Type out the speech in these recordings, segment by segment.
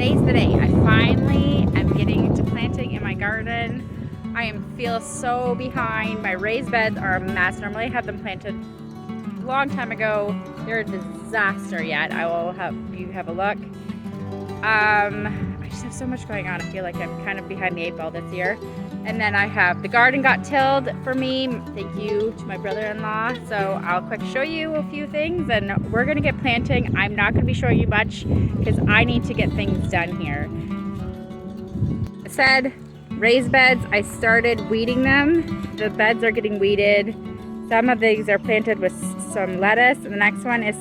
today's the day. I finally am getting to planting in my garden. I feel so behind. My raised beds are a mess. Normally I have them planted a long time ago. They're a disaster yet. I will have you have a look. I just have so much going on. I feel like I'm kind of behind the 8 ball this year. And then I have the garden got tilled for me. Thank you to my brother-in-law. So I'll quick show you a few things and we're gonna get planting. I'm not gonna be showing you much because I need to get things done here. I said raised beds, I started weeding them. The beds are getting weeded. Some of these are planted with some lettuce and the next one is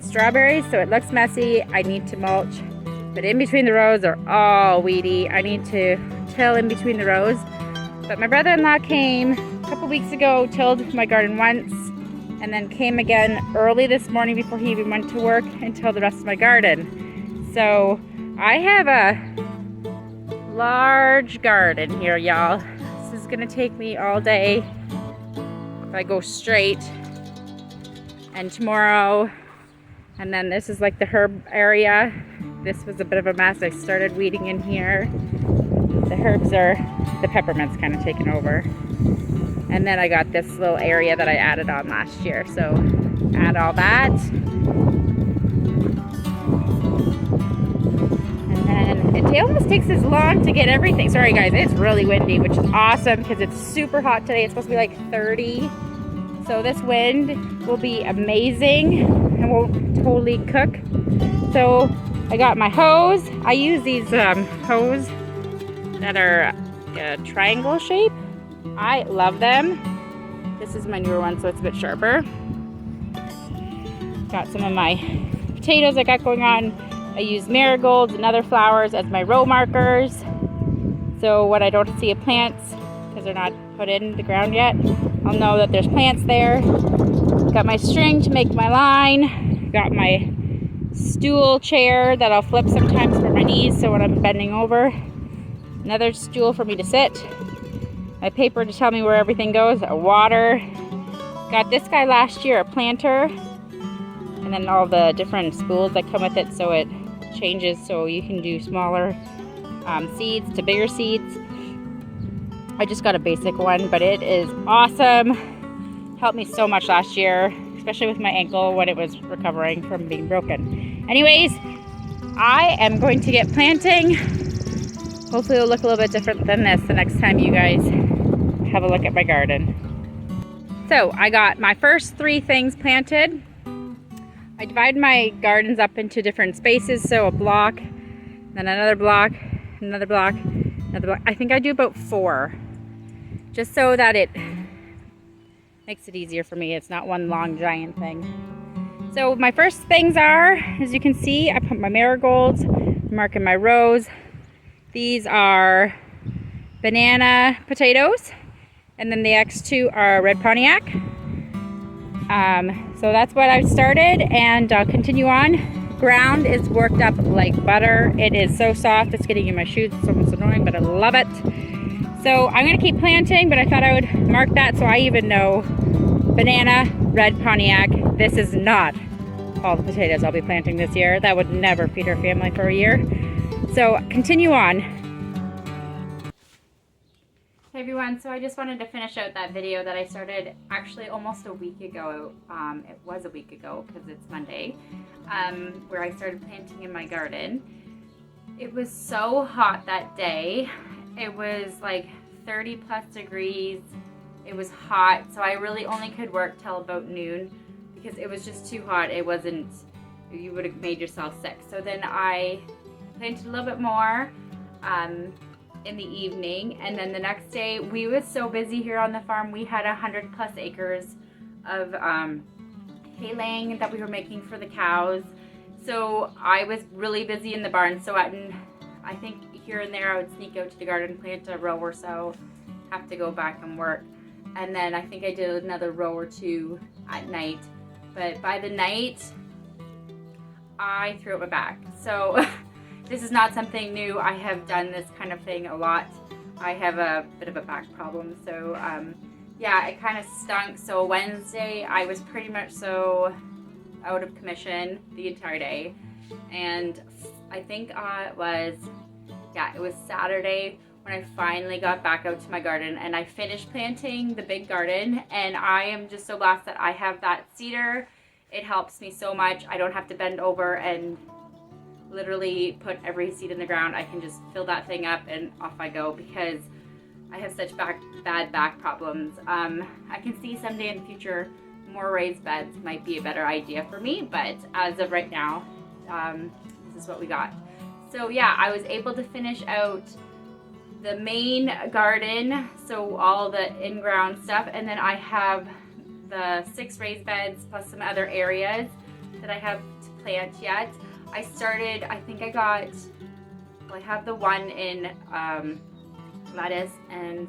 strawberries, so it looks messy. I need to mulch, but in between the rows are all weedy. I need to till in between the rows. But my brother-in-law came a couple weeks ago, tilled my garden once, and then came again early this morning before he even went to work and tilled the rest of my garden. So I have a large garden here, y'all. This is gonna take me all day if I go straight. And tomorrow, and then this is like the herb area. This was a bit of a mess. I started weeding in here. The herbs are, the peppermint's kind of taken over. And then I got this little area that I added on last year. So add all that. And then it almost takes as long to get everything. Sorry guys, it's really windy, which is awesome because it's super hot today. It's supposed to be like 30. So this wind will be amazing and won't totally cook. So I got my hose. I use these hose that are a triangle shape. I love them. This is my newer one, so it's a bit sharper. Got some of my potatoes I got going on. I use marigolds and other flowers as my row markers. So when I don't see a plants, because they're not put in the ground yet, I'll know that there's plants there. Got my string to make my line. Got my stool chair that I'll flip sometimes for my knees, so when I'm bending over. Another stool for me to sit. My paper to tell me where everything goes. A water. Got this guy last year, a planter. And then all the different spools that come with it, so it changes so you can do smaller seeds to bigger seeds. I just got a basic one, but it is awesome. Helped me so much last year, especially with my ankle when it was recovering from being broken. Anyways, I am going to get planting. Hopefully it'll look a little bit different than this the next time you guys have a look at my garden. So I got my first 3 things planted. I divide my gardens up into different spaces, so a block, then another block, another block, another block. I think I do about 4. Just so that it makes it easier for me. It's not one long giant thing. So my first things are, as you can see, I put my marigolds, marking my rows. These are banana potatoes, and then the X2 are red Pontiac. So that's what I've started, and I'll continue on. Ground is worked up like butter. It is so soft, it's getting in my shoes. It's almost annoying, but I love it. So I'm gonna keep planting, but I thought I would mark that so I even know. Banana, red Pontiac. This is not all the potatoes I'll be planting this year. That would never feed our family for a year. So continue on. Hey everyone, so I just wanted to finish out that video that I started actually almost a week ago. It was a week ago because it's Monday, where I started planting in my garden. It was so hot that day. It was like 30 plus degrees. It was hot, so I really only could work till about noon because it was just too hot. It wasn't, you would have made yourself sick. So then I planted a little bit more in the evening, and then the next day we was so busy here on the farm. We had 100 plus acres of hay laying that we were making for the cows. So I was really busy in the barn. So I think here and there I would sneak out to the garden, plant a row or so, have to go back and work. And then I think I did another row or 2 at night. But by the night, I threw up my back. So this is not something new. I have done this kind of thing a lot. I have a bit of a back problem. So yeah, it kind of stunk. So Wednesday, I was pretty much so out of commission the entire day. And I think it was Saturday when I finally got back out to my garden and I finished planting the big garden, and I am just so blessed that I have that cedar. It helps me so much. I don't have to bend over and literally put every seed in the ground. I can just fill that thing up and off I go, because I have such bad back problems. I can see someday in the future more raised beds might be a better idea for me, but as of right now, this is what we got. So yeah, I was able to finish out the main garden, so all the in-ground stuff, and then I have the 6 raised beds plus some other areas that I have to plant yet. I started, I think I got, well, I have the one in lettuce and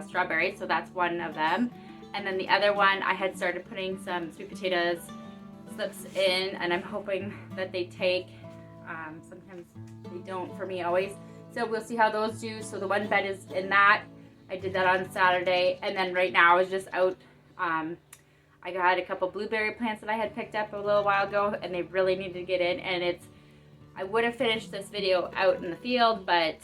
strawberries, so that's one of them. And then the other one, I had started putting some sweet potatoes slips in, and I'm hoping that they take. Sometimes they don't for me always. So we'll see how those do. So the one bed is in that. I did that on Saturday, and then right now I was just out. I got a couple blueberry plants that I had picked up a little while ago, and they really needed to get in. And I would have finished this video out in the field, but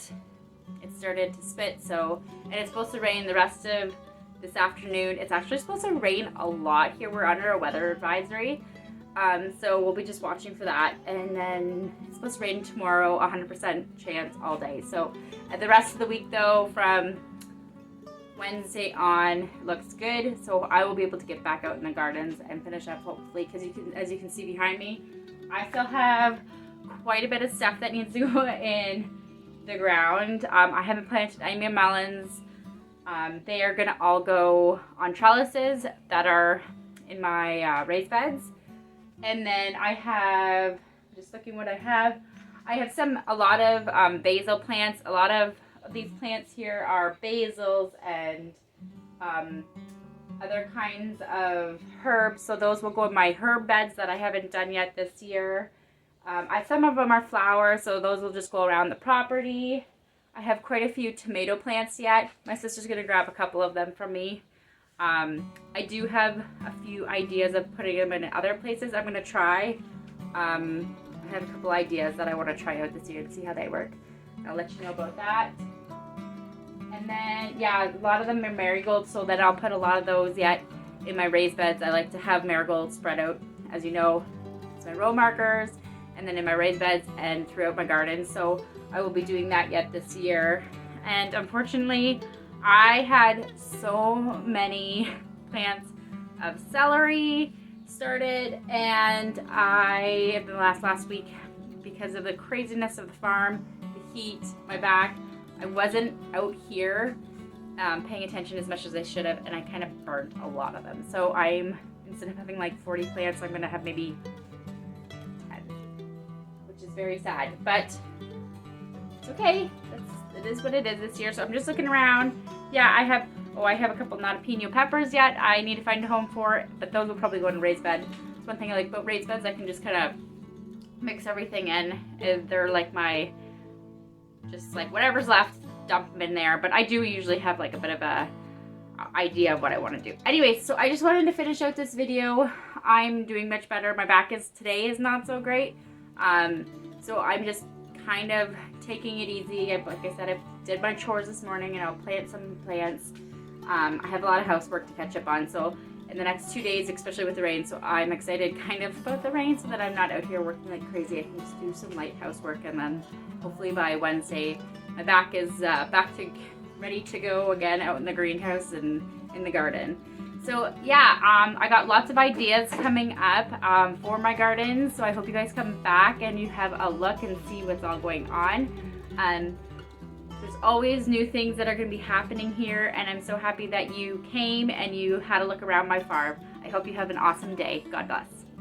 it started to spit. So, and it's supposed to rain the rest of this afternoon. It's actually supposed to rain a lot here. We're under a weather advisory. So we'll be just watching for that, and then it's supposed to rain tomorrow, 100% chance all day. So the rest of the week though, from Wednesday on, looks good. So I will be able to get back out in the gardens and finish up hopefully, because as you can see behind me, I still have quite a bit of stuff that needs to go in the ground. I haven't planted any melons. They are gonna all go on trellises that are in my raised beds. And then I have, just looking what I have a lot of basil plants. A lot of these plants here are basils and other kinds of herbs. So those will go in my herb beds that I haven't done yet this year. Some of them are flowers, so those will just go around the property. I have quite a few tomato plants yet. My sister's gonna grab a couple of them from me. I do have a few ideas of putting them in other places. I'm gonna try. I have a couple ideas that I want to try out this year and see how they work. I'll let you know about that. And then, yeah, a lot of them are marigolds, so then I'll put a lot of those yet in my raised beds. I like to have marigolds spread out, as you know, it's my row markers, and then in my raised beds and throughout my garden. So I will be doing that yet this year. And unfortunately, I had so many plants of celery started, and in the last week, because of the craziness of the farm, the heat, my back, I wasn't out here paying attention as much as I should have, and I kind of burnt a lot of them. So instead of having like 40 plants, I'm gonna have maybe 10, which is very sad, but it's okay. It is what it is this year. So I'm just looking around. Yeah, I have a couple jalapeno peppers yet I need to find a home for, but those will probably go in a raised bed. It's one thing I like about raised beds, I can just kind of mix everything in. They're like just like whatever's left, dump them in there. But I do usually have like a bit of a idea of what I want to do. Anyway, so I just wanted to finish out this video. I'm doing much better. My back today is not so great. So I'm just kind of taking it easy. Like I said, I did my chores this morning, and I'll plant some plants. I have a lot of housework to catch up on, so in the next 2 days, especially with the rain, so I'm excited kind of about the rain so that I'm not out here working like crazy. I can just do some light housework, and then hopefully by Wednesday my back is ready to go again out in the greenhouse and in the garden. So yeah, I got lots of ideas coming up for my garden, so I hope you guys come back and you have a look and see what's all going on. There's always new things that are going to be happening here, and I'm so happy that you came and you had a look around my farm. I hope you have an awesome day. God bless.